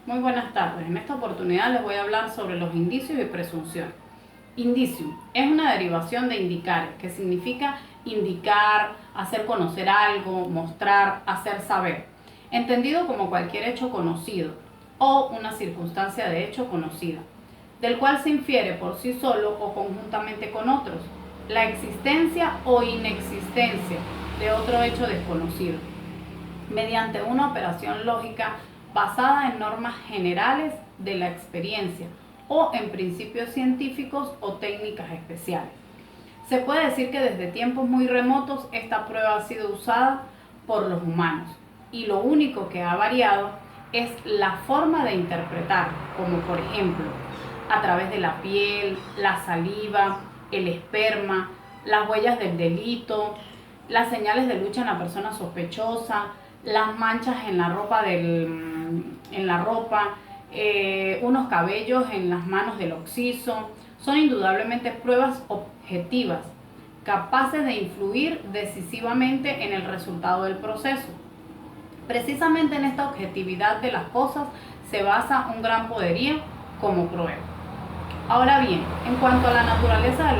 Muy buenas tardes. En esta oportunidad les voy a hablar sobre los indicios y presunciones. Indicium es una derivación de indicare, que significa indicar, hacer conocer algo, mostrar, hacer saber, entendido como cualquier hecho conocido o una circunstancia de hecho conocida, del cual se infiere por sí solo o conjuntamente con otros la existencia o inexistencia de otro hecho desconocido, mediante una operación lógica basada en normas generales de la experiencia o en principios científicos o técnicas especiales. Se puede decir que desde tiempos muy remotos esta prueba ha sido usada por los humanos y lo único que ha variado es la forma de interpretar, como por ejemplo a través de la piel, la saliva, el esperma, las huellas del delito, las señales de lucha en la persona sospechosa, las manchas en la ropa, unos cabellos en las manos del occiso. Son indudablemente pruebas objetivas, capaces de influir decisivamente en el resultado del proceso. Precisamente en esta objetividad de las cosas se basa un gran poderío como prueba. Ahora bien, en cuanto a la naturaleza de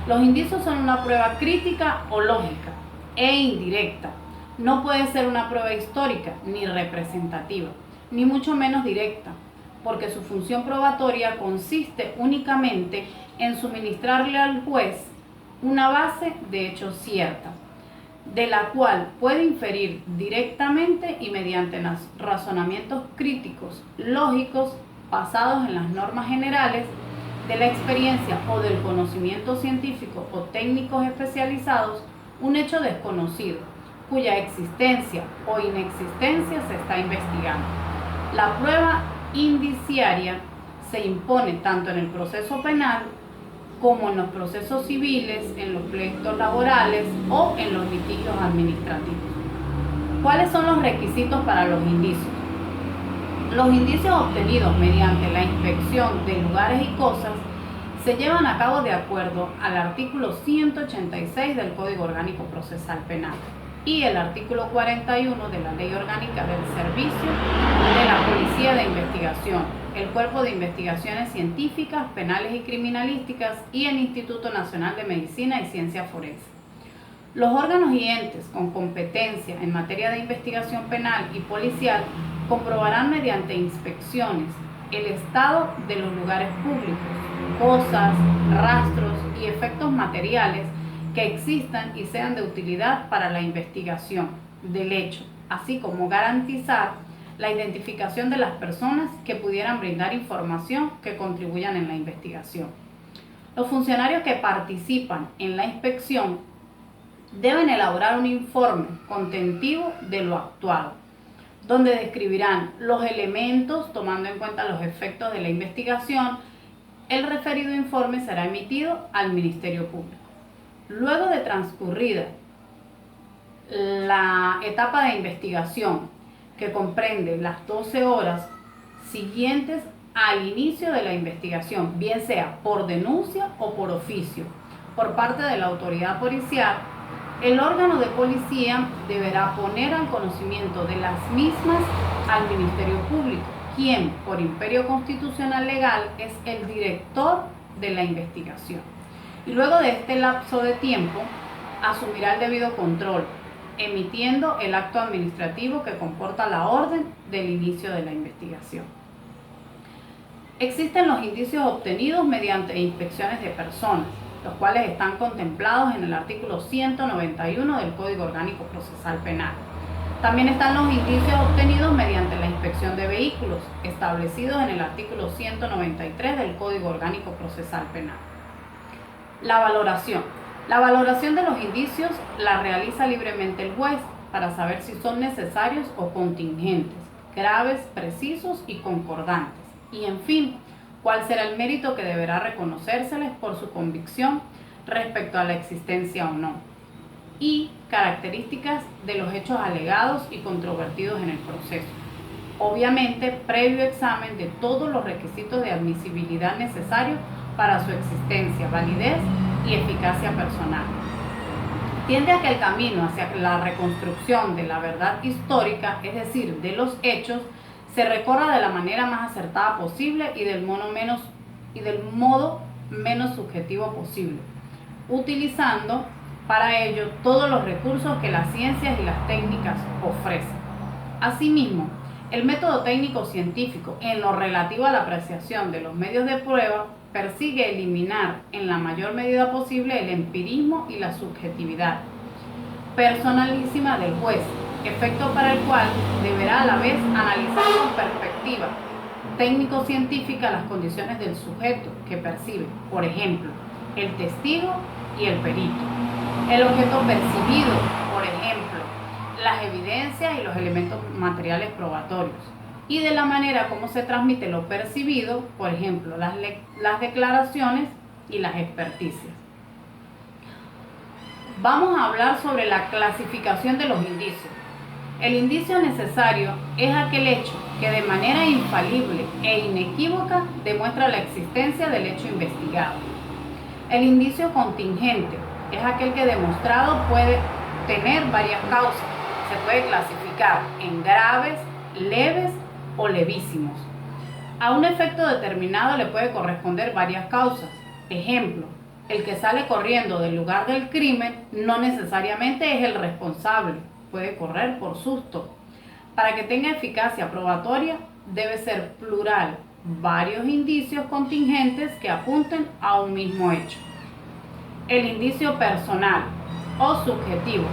los indicios son una prueba crítica o lógica e indirecta. No puede ser una prueba histórica ni representativa, ni mucho menos directa, porque su función probatoria consiste únicamente en suministrarle al juez una base de hechos cierta, de la cual puede inferir directamente y mediante razonamientos críticos, lógicos, basados en las normas generales de la experiencia o del conocimiento científico o técnicos especializados, un hecho desconocido, cuya existencia o inexistencia se está investigando. La prueba indiciaria se impone tanto en el proceso penal como en los procesos civiles, en los pleitos laborales o en los litigios administrativos. ¿Cuáles son los requisitos para los indicios? Los indicios obtenidos mediante la inspección de lugares y cosas se llevan a cabo de acuerdo al artículo 186 del Código Orgánico Procesal Penal y el artículo 41 de la Ley Orgánica del Servicio de la Policía de Investigación, el Cuerpo de Investigaciones Científicas, Penales y Criminalísticas y el Instituto Nacional de Medicina y Ciencia Forense. Los órganos y entes con competencia en materia de investigación penal y policial comprobarán mediante inspecciones el estado de los lugares públicos, cosas, rastros y efectos materiales que existan y sean de utilidad para la investigación del hecho, así como garantizar la identificación de las personas que pudieran brindar información que contribuyan en la investigación. Los funcionarios que participan en la inspección deben elaborar un informe contentivo de lo actuado, donde describirán los elementos tomando en cuenta los efectos de la investigación. El referido informe será emitido al Ministerio Público. Luego de transcurrida la etapa de investigación, que comprende las 12 horas siguientes al inicio de la investigación, bien sea por denuncia o por oficio, por parte de la autoridad policial, el órgano de policía deberá poner al conocimiento de las mismas al Ministerio Público, quien, por imperio constitucional legal, es el director de la investigación. Y luego de este lapso de tiempo, asumirá el debido control, emitiendo el acto administrativo que comporta la orden del inicio de la investigación. Existen los indicios obtenidos mediante inspecciones de personas, los cuales están contemplados en el artículo 191 del Código Orgánico Procesal Penal. También están los indicios obtenidos mediante la inspección de vehículos, establecidos en el artículo 193 del Código Orgánico Procesal Penal. La valoración. La valoración de los indicios la realiza libremente el juez para saber si son necesarios o contingentes, graves, precisos y concordantes. Y en fin, cuál será el mérito que deberá reconocérseles por su convicción respecto a la existencia o no, y características de los hechos alegados y controvertidos en el proceso. Obviamente, previo examen de todos los requisitos de admisibilidad necesarios para su existencia, validez y eficacia personal. Tiende a que el camino hacia la reconstrucción de la verdad histórica, es decir, de los hechos, se recorra de la manera más acertada posible y del modo menos subjetivo posible, utilizando para ello todos los recursos que las ciencias y las técnicas ofrecen. Asimismo, el método técnico científico, en lo relativo a la apreciación de los medios de prueba, persigue eliminar en la mayor medida posible el empirismo y la subjetividad personalísima del juez, efecto para el cual deberá a la vez analizar con perspectiva técnico-científica las condiciones del sujeto que percibe, por ejemplo, el testigo y el perito, el objeto percibido, por ejemplo, las evidencias y los elementos materiales probatorios, y de la manera como se transmite lo percibido, por ejemplo, las declaraciones y las experticias. Vamos a hablar sobre la clasificación de los indicios. El indicio necesario es aquel hecho que de manera infalible e inequívoca demuestra la existencia del hecho investigado. El indicio contingente es aquel que demostrado puede tener varias causas. Se puede clasificar en graves, leves o levísimos. A un efecto determinado le puede corresponder varias causas. Ejemplo, el que sale corriendo del lugar del crimen no necesariamente es el responsable, puede correr por susto. Para que tenga eficacia probatoria, debe ser plural varios indicios contingentes que apunten a un mismo hecho. El indicio personal o subjetivo,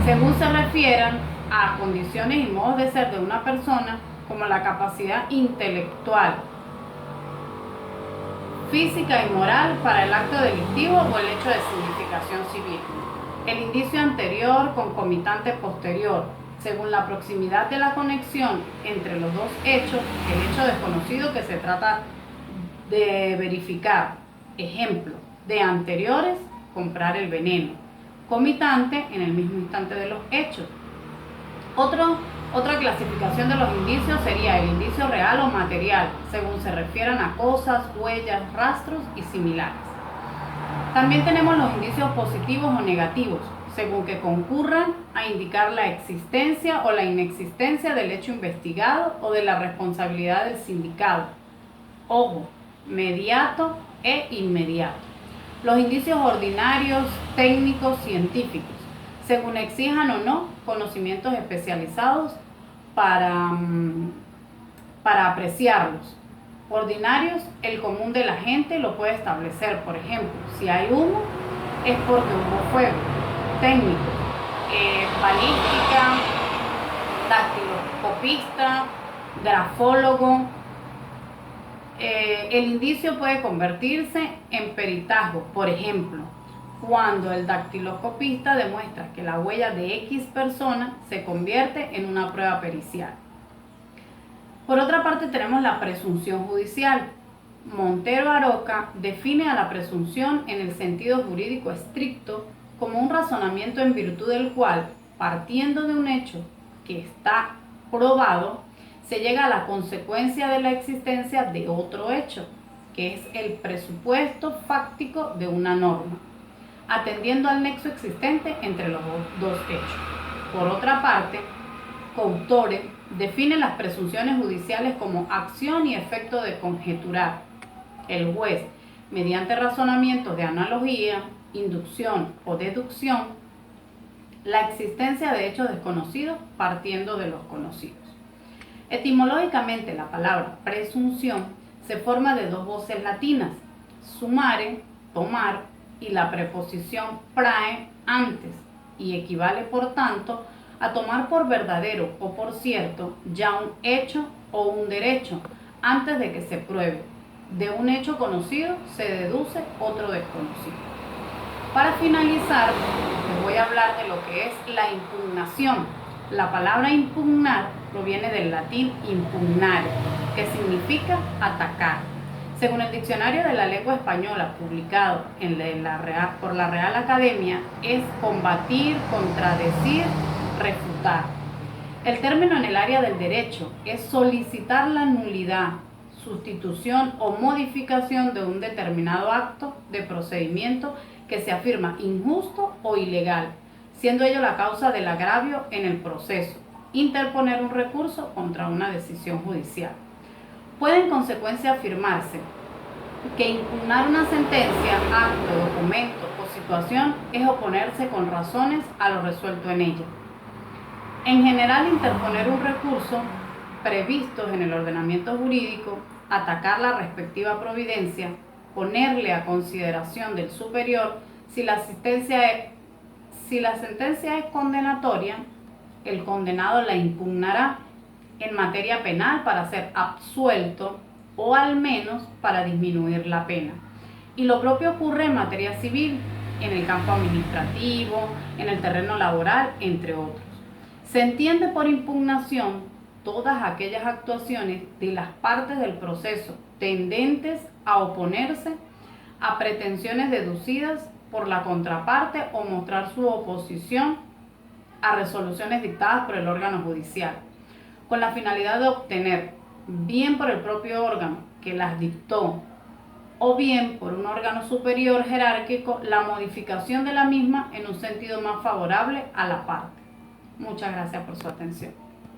según se refieran a condiciones y modos de ser de una persona, como la capacidad intelectual, física y moral para el acto delictivo o el hecho de significación civil. El indicio anterior concomitante posterior, según la proximidad de la conexión entre los dos hechos, el hecho desconocido que se trata de verificar. Ejemplo, de anteriores, comprar el veneno. Comitante, en el mismo instante de los hechos. Otra clasificación de los indicios sería el indicio real o material, según se refieran a cosas, huellas, rastros y similares. También tenemos los indicios positivos o negativos, según que concurran a indicar la existencia o la inexistencia del hecho investigado o de la responsabilidad del sindicado. Ojo, mediato e inmediato. Los indicios ordinarios, técnicos, científicos, según exijan o no conocimientos especializados para apreciarlos. Ordinarios, el común de la gente lo puede establecer. Por ejemplo, si hay humo, es porque hubo fuego. Técnico, balística, dactiloscopista, grafólogo. El indicio puede convertirse en peritazgo. Por ejemplo, cuando el dactiloscopista demuestra que la huella de X persona se convierte en una prueba pericial. Por otra parte, tenemos la presunción judicial. Montero Aroca define a la presunción en el sentido jurídico estricto como un razonamiento en virtud del cual, partiendo de un hecho que está probado, se llega a la consecuencia de la existencia de otro hecho, que es el presupuesto fáctico de una norma, atendiendo al nexo existente entre los dos hechos. Por otra parte, Coutore define las presunciones judiciales como acción y efecto de conjeturar. El juez, mediante razonamientos de analogía, inducción o deducción, la existencia de hechos desconocidos partiendo de los conocidos. Etimológicamente, la palabra presunción se forma de dos voces latinas, sumare, tomar, y la preposición prae, antes, y equivale por tanto a tomar por verdadero o por cierto ya un hecho o un derecho antes de que se pruebe. De un hecho conocido se deduce otro desconocido. Para finalizar, les voy a hablar de lo que es la impugnación. La palabra impugnar proviene del latín impugnare, que significa atacar. Según el Diccionario de la Lengua Española, publicado por la Real Academia, es combatir, contradecir, refutar. El término en el área del derecho es solicitar la nulidad, sustitución o modificación de un determinado acto de procedimiento que se afirma injusto o ilegal, siendo ello la causa del agravio en el proceso, interponer un recurso contra una decisión judicial. Puede en consecuencia afirmarse que impugnar una sentencia, acto, documento o situación es oponerse con razones a lo resuelto en ella. En general, interponer un recurso previsto en el ordenamiento jurídico, atacar la respectiva providencia, ponerle a consideración del superior si la sentencia es condenatoria, el condenado la impugnará en materia penal para ser absuelto o al menos para disminuir la pena. Y lo propio ocurre en materia civil, en el campo administrativo, en el terreno laboral, entre otros. Se entiende por impugnación todas aquellas actuaciones de las partes del proceso tendentes a oponerse a pretensiones deducidas por la contraparte o mostrar su oposición a resoluciones dictadas por el órgano judicial, con la finalidad de obtener, bien por el propio órgano que las dictó, o bien por un órgano superior jerárquico, la modificación de la misma en un sentido más favorable a la parte. Muchas gracias por su atención.